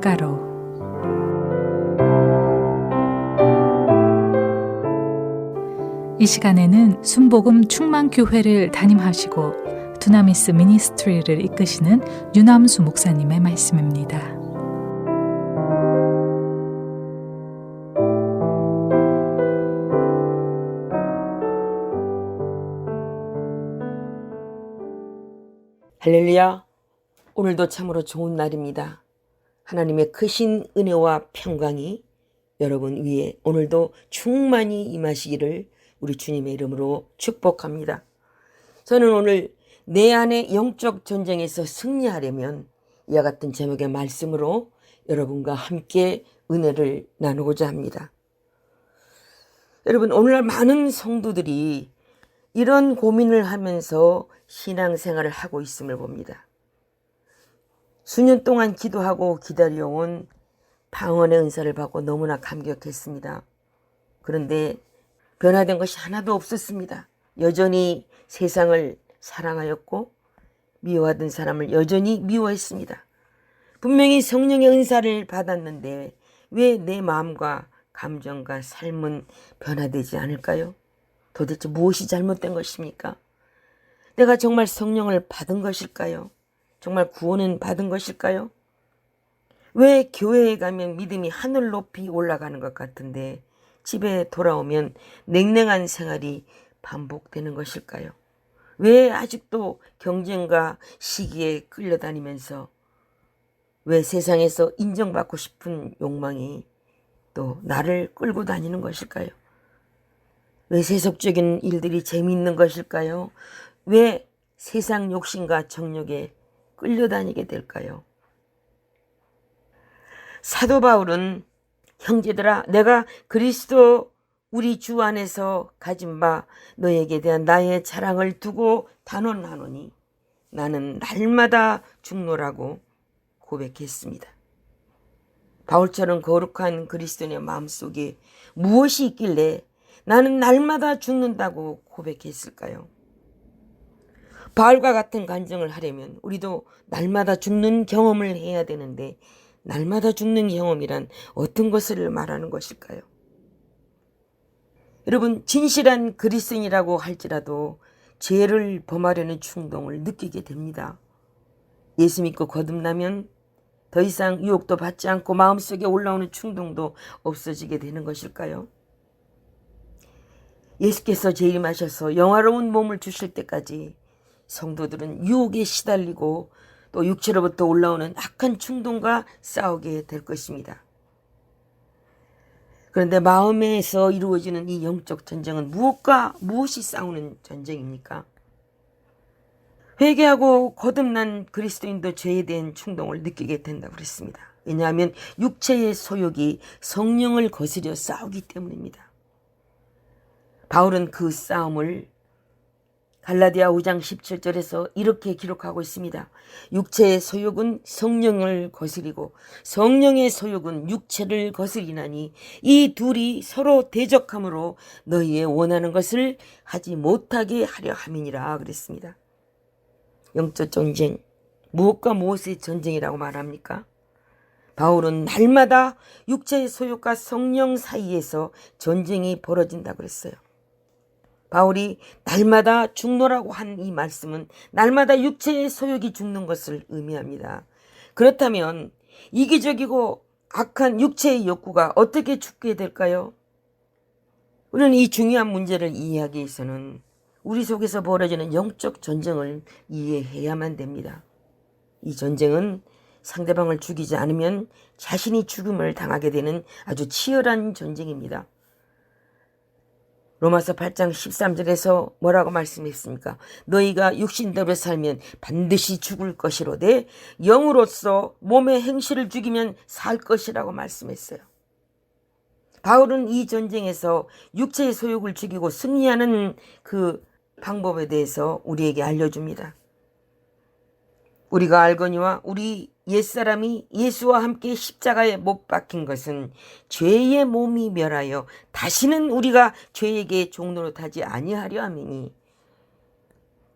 강가로. 이 시간에는 순복음 충만교회를 담임하시고 두나미스 미니스트리를 이끄시는 윤함수 목사님의 말씀입니다. 할렐루야. 오늘도 참으로 좋은 날입니다. 하나님의 크신 은혜와 평강이 여러분 위에 오늘도 충만히 임하시기를 우리 주님의 이름으로 축복합니다. 저는 오늘 내 안의 영적 전쟁에서 승리하려면 이와 같은 제목의 말씀으로 여러분과 함께 은혜를 나누고자 합니다. 여러분, 오늘날 많은 성도들이 이런 고민을 하면서 신앙생활을 하고 있음을 봅니다. 수년 동안 기도하고 기다려온 방언의 은사를 받고 너무나 감격했습니다. 그런데 변화된 것이 하나도 없었습니다. 여전히 세상을 사랑하였고 미워하던 사람을 여전히 미워했습니다. 분명히 성령의 은사를 받았는데 왜 내 마음과 감정과 삶은 변화되지 않을까요? 도대체 무엇이 잘못된 것입니까? 내가 정말 성령을 받은 것일까요? 정말 구원은 받은 것일까요? 왜 교회에 가면 믿음이 하늘 높이 올라가는 것 같은데 집에 돌아오면 냉랭한 생활이 반복되는 것일까요? 왜 아직도 경쟁과 시기에 끌려다니면서 왜 세상에서 인정받고 싶은 욕망이 또 나를 끌고 다니는 것일까요? 왜 세속적인 일들이 재미있는 것일까요? 왜 세상 욕심과 정욕에 끌려다니게 될까요? 사도 바울은 형제들아, 내가 그리스도 우리 주 안에서 가진 바 너에게 대한 나의 자랑을 두고 단언하노니 나는 날마다 죽노라고 고백했습니다. 바울처럼 거룩한 그리스도인의 마음속에 무엇이 있길래 나는 날마다 죽는다고 고백했을까요? 바울과 같은 간증을 하려면 우리도 날마다 죽는 경험을 해야 되는데 날마다 죽는 경험이란 어떤 것을 말하는 것일까요? 여러분, 진실한 그리스도인이라고 할지라도 죄를 범하려는 충동을 느끼게 됩니다. 예수 믿고 거듭나면 더 이상 유혹도 받지 않고 마음속에 올라오는 충동도 없어지게 되는 것일까요? 예수께서 재림하셔서 영화로운 몸을 주실 때까지 성도들은 유혹에 시달리고 또 육체로부터 올라오는 악한 충동과 싸우게 될 것입니다. 그런데 마음에서 이루어지는 이 영적 전쟁은 무엇이 싸우는 전쟁입니까? 회개하고 거듭난 그리스도인도 죄에 대한 충동을 느끼게 된다고 그랬습니다. 왜냐하면 육체의 소욕이 성령을 거스려 싸우기 때문입니다. 바울은 그 싸움을 갈라디아 5장 17절에서 이렇게 기록하고 있습니다. 육체의 소욕은 성령을 거스리고 성령의 소욕은 육체를 거스리나니 이 둘이 서로 대적함으로 너희의 원하는 것을 하지 못하게 하려 함이니라 그랬습니다. 영적 전쟁, 무엇과 무엇의 전쟁이라고 말합니까? 바울은 날마다 육체의 소욕과 성령 사이에서 전쟁이 벌어진다고 그랬어요. 바울이 날마다 죽노라고 한 이 말씀은 날마다 육체의 소욕이 죽는 것을 의미합니다. 그렇다면 이기적이고 악한 육체의 욕구가 어떻게 죽게 될까요? 우리는 이 중요한 문제를 이해하기 위해서는 우리 속에서 벌어지는 영적 전쟁을 이해해야만 됩니다. 이 전쟁은 상대방을 죽이지 않으면 자신이 죽음을 당하게 되는 아주 치열한 전쟁입니다. 로마서 8장 13절에서 뭐라고 말씀했습니까? 너희가 육신대로 살면 반드시 죽을 것이로되 영으로서 몸의 행실을 죽이면 살 것이라고 말씀했어요. 바울은 이 전쟁에서 육체의 소욕을 죽이고 승리하는 그 방법에 대해서 우리에게 알려줍니다. 우리가 알거니와 우리 옛사람이 예수와 함께 십자가에 못 박힌 것은 죄의 몸이 멸하여 다시는 우리가 죄에게 종노릇하지 아니하려 함이니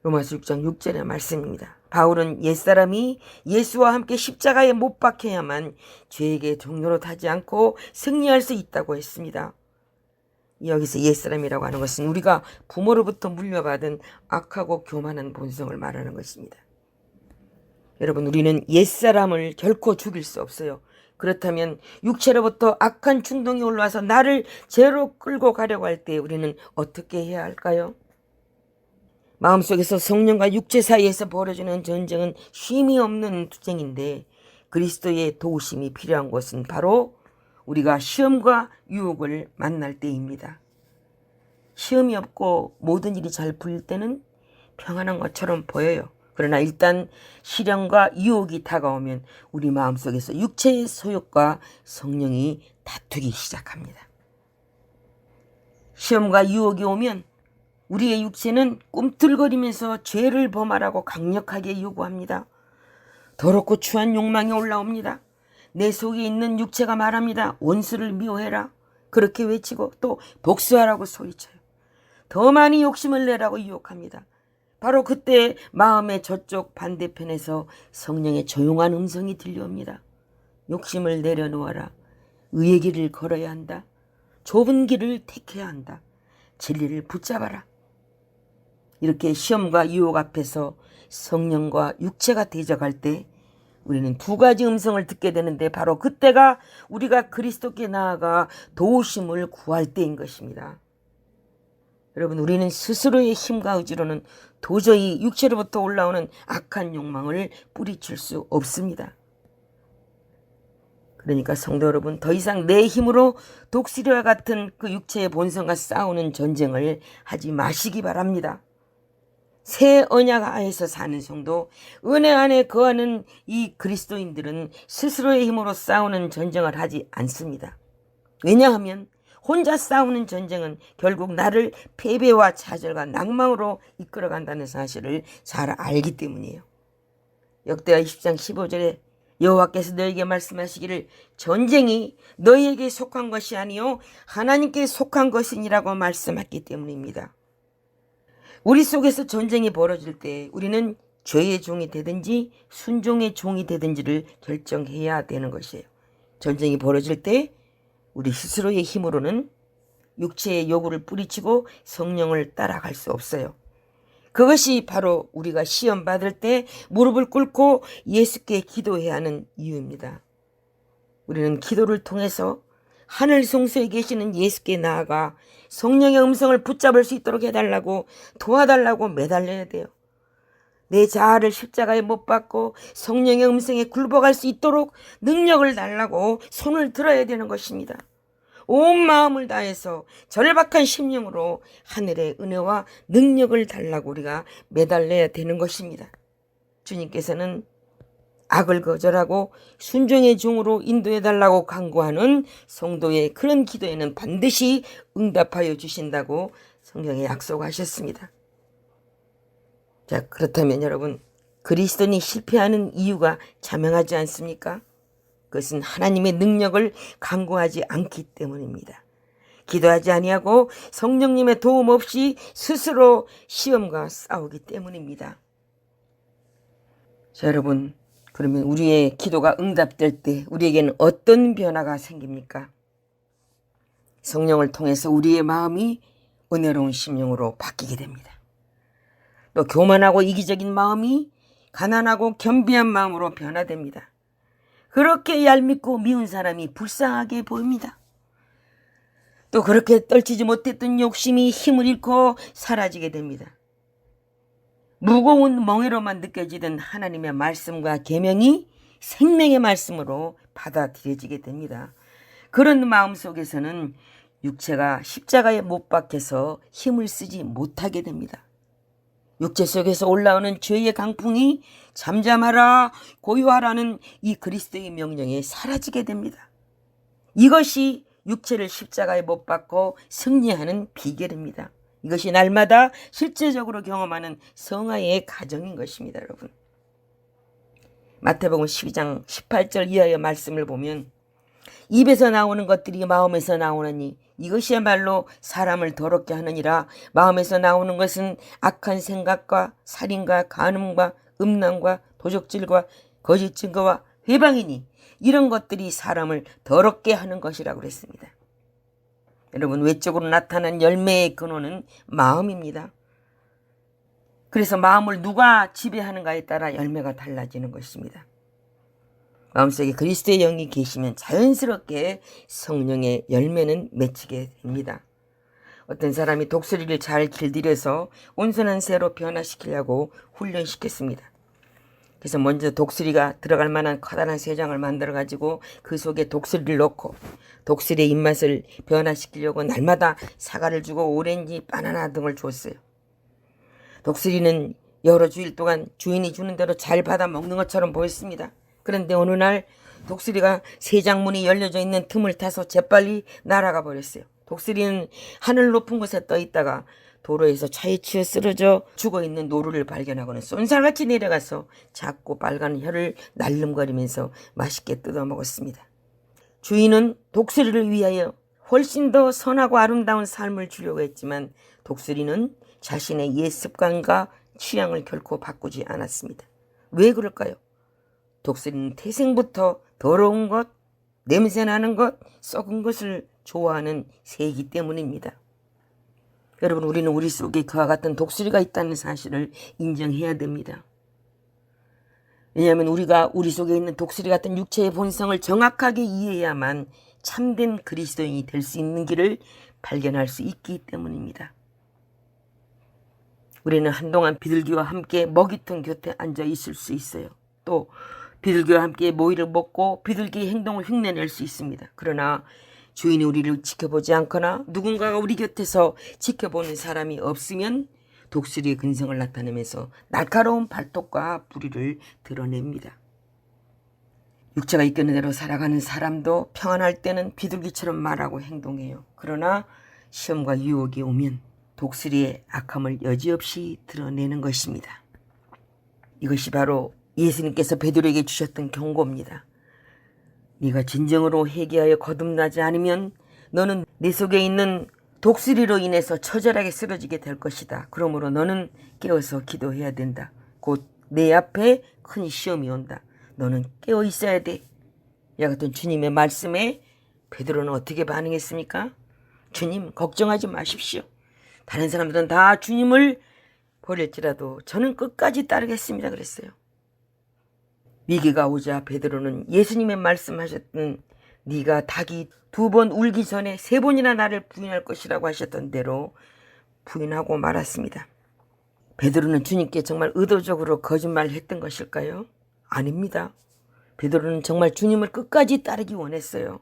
로마서 6장 6절의 말씀입니다. 바울은 옛사람이 예수와 함께 십자가에 못 박혀야만 죄에게 종로로 타지 않고 승리할 수 있다고 했습니다. 여기서 옛사람이라고 하는 것은 우리가 부모로부터 물려받은 악하고 교만한 본성을 말하는 것입니다. 여러분, 우리는 옛사람을 결코 죽일 수 없어요. 그렇다면 육체로부터 악한 충동이 올라와서 나를 죄로 끌고 가려고 할 때 우리는 어떻게 해야 할까요? 마음속에서 성령과 육체 사이에서 벌어지는 전쟁은 쉼이 없는 투쟁인데 그리스도의 도우심이 필요한 것은 바로 우리가 시험과 유혹을 만날 때입니다. 시험이 없고 모든 일이 잘 풀릴 때는 평안한 것처럼 보여요. 그러나 일단 시련과 유혹이 다가오면 우리 마음속에서 육체의 소욕과 성령이 다투기 시작합니다. 시험과 유혹이 오면 우리의 육체는 꿈틀거리면서 죄를 범하라고 강력하게 요구합니다. 더럽고 추한 욕망이 올라옵니다. 내 속에 있는 육체가 말합니다. 원수를 미워해라. 그렇게 외치고 또 복수하라고 소리쳐요. 더 많이 욕심을 내라고 유혹합니다. 바로 그때 마음의 저쪽 반대편에서 성령의 조용한 음성이 들려옵니다. 욕심을 내려놓아라. 의의 길을 걸어야 한다. 좁은 길을 택해야 한다. 진리를 붙잡아라. 이렇게 시험과 유혹 앞에서 성령과 육체가 대적할 때 우리는 두 가지 음성을 듣게 되는데 바로 그때가 우리가 그리스도께 나아가 도우심을 구할 때인 것입니다. 여러분, 우리는 스스로의 힘과 의지로는 도저히 육체로부터 올라오는 악한 욕망을 뿌리칠 수 없습니다. 그러니까 성도 여러분, 더 이상 내 힘으로 독수리와 같은 그 육체의 본성과 싸우는 전쟁을 하지 마시기 바랍니다. 새 언약 하에서 사는 성도, 은혜 안에 거하는 이 그리스도인들은 스스로의 힘으로 싸우는 전쟁을 하지 않습니다. 왜냐하면 혼자 싸우는 전쟁은 결국 나를 패배와 좌절과 낭망으로 이끌어간다는 사실을 잘 알기 때문이에요. 역대하 20장 15절에 여호와께서 너에게 말씀하시기를 전쟁이 너희에게 속한 것이 아니요 하나님께 속한 것이니라고 말씀했기 때문입니다. 우리 속에서 전쟁이 벌어질 때 우리는 죄의 종이 되든지 순종의 종이 되든지를 결정해야 되는 것이에요. 전쟁이 벌어질 때 우리 스스로의 힘으로는 육체의 요구를 뿌리치고 성령을 따라갈 수 없어요. 그것이 바로 우리가 시험 받을 때 무릎을 꿇고 예수께 기도해야 하는 이유입니다. 우리는 기도를 통해서 하늘 성소에 계시는 예수께 나아가 성령의 음성을 붙잡을 수 있도록 해달라고 도와달라고 매달려야 돼요. 내 자아를 십자가에 못 박고 성령의 음성에 굴복할 수 있도록 능력을 달라고 손을 들어야 되는 것입니다. 온 마음을 다해서 절박한 심령으로 하늘의 은혜와 능력을 달라고 우리가 매달려야 되는 것입니다. 주님께서는 악을 거절하고 순종의 종으로 인도해달라고 간구하는 성도의 그런 기도에는 반드시 응답하여 주신다고 성경에 약속하셨습니다. 자, 그렇다면 여러분, 그리스도인이 실패하는 이유가 자명하지 않습니까? 그것은 하나님의 능력을 간구하지 않기 때문입니다. 기도하지 아니하고 성령님의 도움 없이 스스로 시험과 싸우기 때문입니다. 자, 여러분, 그러면 우리의 기도가 응답될 때 우리에게는 어떤 변화가 생깁니까? 성령을 통해서 우리의 마음이 은혜로운 심령으로 바뀌게 됩니다. 또 교만하고 이기적인 마음이 가난하고 겸비한 마음으로 변화됩니다. 그렇게 얄밉고 미운 사람이 불쌍하게 보입니다. 또 그렇게 떨치지 못했던 욕심이 힘을 잃고 사라지게 됩니다. 무거운 멍에로만 느껴지던 하나님의 말씀과 계명이 생명의 말씀으로 받아들여지게 됩니다. 그런 마음 속에서는 육체가 십자가에 못 박혀서 힘을 쓰지 못하게 됩니다. 육체 속에서 올라오는 죄의 강풍이 잠잠하라 고요하라는 이 그리스도의 명령에 사라지게 됩니다. 이것이 육체를 십자가에 못 박고 승리하는 비결입니다. 이것이 날마다 실제적으로 경험하는 성화의 가정인 것입니다. 여러분, 마태복음 12장 18절 이하의 말씀을 보면 입에서 나오는 것들이 마음에서 나오느니 이것이야말로 사람을 더럽게 하느니라. 마음에서 나오는 것은 악한 생각과 살인과 간음과 음란과 도적질과 거짓 증거와 회방이니 이런 것들이 사람을 더럽게 하는 것이라고 그랬습니다. 여러분, 외적으로 나타난 열매의 근원은 마음입니다. 그래서 마음을 누가 지배하는가에 따라 열매가 달라지는 것입니다. 마음속에 그리스도의 영이 계시면 자연스럽게 성령의 열매는 맺히게 됩니다. 어떤 사람이 독수리를 잘 길들여서 온순한 새로 변화시키려고 훈련시켰습니다. 그래서 먼저 독수리가 들어갈 만한 커다란 쇠장을 만들어 가지고 그 속에 독수리를 넣고 독수리의 입맛을 변화시키려고 날마다 사과를 주고 오렌지, 바나나 등을 줬어요. 독수리는 여러 주일 동안 주인이 주는 대로 잘 받아 먹는 것처럼 보였습니다. 그런데 어느 날 독수리가 쇠장문이 열려져 있는 틈을 타서 재빨리 날아가 버렸어요. 독수리는 하늘 높은 곳에 떠 있다가 도로에서 차에 치여 쓰러져 죽어있는 노루를 발견하고는 쏜살같이 내려가서 작고 빨간 혀를 날름거리면서 맛있게 뜯어먹었습니다. 주인은 독수리를 위하여 훨씬 더 선하고 아름다운 삶을 주려고 했지만 독수리는 자신의 옛 습관과 취향을 결코 바꾸지 않았습니다. 왜 그럴까요? 독수리는 태생부터 더러운 것, 냄새나는 것, 썩은 것을 좋아하는 새이기 때문입니다. 여러분, 우리는 우리 속에 그와 같은 독수리가 있다는 사실을 인정해야 됩니다. 왜냐하면 우리가 우리 속에 있는 독수리 같은 육체의 본성을 정확하게 이해해야만 참된 그리스도인이 될 수 있는 길을 발견할 수 있기 때문입니다. 우리는 한동안 비둘기와 함께 먹이통 곁에 앉아 있을 수 있어요. 또 비둘기와 함께 모이를 먹고 비둘기의 행동을 흉내낼 수 있습니다. 그러나 주인이 우리를 지켜보지 않거나 누군가가 우리 곁에서 지켜보는 사람이 없으면 독수리의 근성을 나타내면서 날카로운 발톱과 부리를 드러냅니다. 육체가 이끄는 대로 살아가는 사람도 평안할 때는 비둘기처럼 말하고 행동해요. 그러나 시험과 유혹이 오면 독수리의 악함을 여지없이 드러내는 것입니다. 이것이 바로 예수님께서 베드로에게 주셨던 경고입니다. 네가 진정으로 회개하여 거듭나지 않으면 너는 내 속에 있는 독수리로 인해서 처절하게 쓰러지게 될 것이다. 그러므로 너는 깨어서 기도해야 된다. 곧 내 앞에 큰 시험이 온다. 너는 깨어 있어야 돼. 이와 같은 주님의 말씀에 베드로는 어떻게 반응했습니까? 주님, 걱정하지 마십시오. 다른 사람들은 다 주님을 버릴지라도 저는 끝까지 따르겠습니다. 그랬어요. 위기가 오자 베드로는 예수님의 말씀하셨던 네가 닭이 2번 울기 전에 3번이나 나를 부인할 것이라고 하셨던 대로 부인하고 말았습니다. 베드로는 주님께 정말 의도적으로 거짓말을 했던 것일까요? 아닙니다. 베드로는 정말 주님을 끝까지 따르기 원했어요.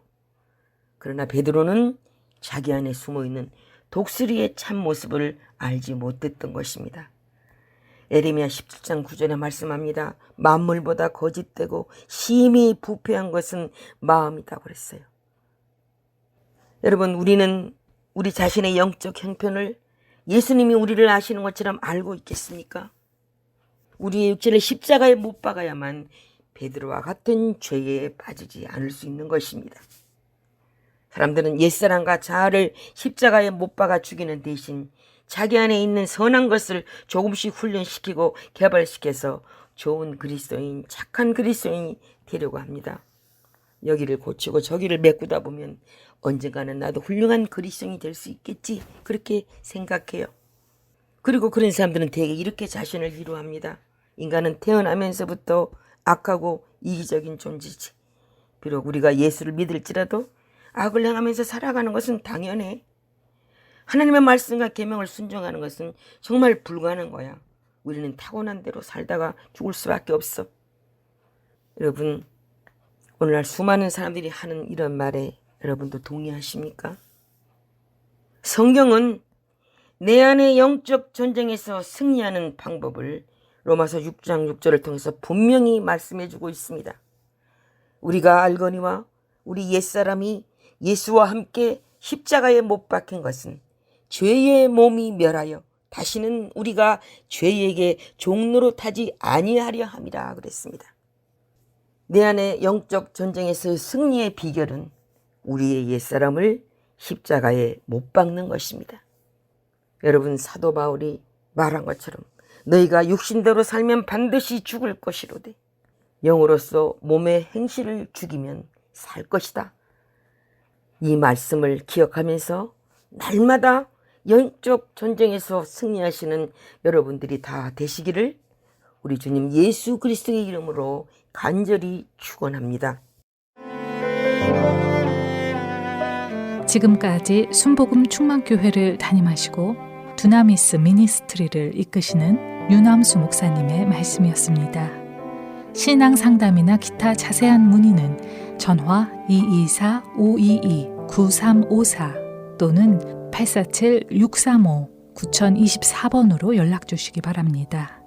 그러나 베드로는 자기 안에 숨어있는 독수리의 참모습을 알지 못했던 것입니다. 에레미야 17장 9절에 말씀합니다. 만물보다 거짓되고 심히 부패한 것은 마음이다 그랬어요. 여러분, 우리는 우리 자신의 영적 형편을 예수님이 우리를 아시는 것처럼 알고 있겠습니까? 우리의 육체를 십자가에 못 박아야만 베드로와 같은 죄에 빠지지 않을 수 있는 것입니다. 사람들은 옛사람과 자아를 십자가에 못 박아 죽이는 대신 자기 안에 있는 선한 것을 조금씩 훈련시키고 개발시켜서 좋은 그리스도인, 착한 그리스도인이 되려고 합니다. 여기를 고치고 저기를 메꾸다 보면 언젠가는 나도 훌륭한 그리스도인이 될 수 있겠지, 그렇게 생각해요. 그리고 그런 사람들은 대개 이렇게 자신을 위로합니다. 인간은 태어나면서부터 악하고 이기적인 존재지. 비록 우리가 예수를 믿을지라도 악을 행하면서 살아가는 것은 당연해. 하나님의 말씀과 계명을 순종하는 것은 정말 불가능한 거야. 우리는 타고난 대로 살다가 죽을 수밖에 없어. 여러분, 오늘날 수많은 사람들이 하는 이런 말에 여러분도 동의하십니까? 성경은 내 안의 영적 전쟁에서 승리하는 방법을 로마서 6장 6절을 통해서 분명히 말씀해주고 있습니다. 우리가 알거니와 우리 옛사람이 예수와 함께 십자가에 못 박힌 것은 죄의 몸이 멸하여 다시는 우리가 죄에게 종노릇하지 아니하려 함이라 그랬습니다. 내 안의 영적 전쟁에서 승리의 비결은 우리의 옛사람을 십자가에 못 박는 것입니다. 여러분, 사도 바울이 말한 것처럼 너희가 육신대로 살면 반드시 죽을 것이로되 영으로서 몸의 행실을 죽이면 살 것이다. 이 말씀을 기억하면서 날마다 영적 전쟁에서 승리하시는 여러분들이 다 되시기를 우리 주님 예수 그리스도의 이름으로 간절히 축원합니다. 지금까지 순복음 충만교회를 담임하시고 두나미스 미니스트리를 이끄시는 윤암수 목사님의 말씀이었습니다. 신앙 상담이나 기타 자세한 문의는 전화 224-522-9354 또는 847-635-9024번으로 연락 주시기 바랍니다.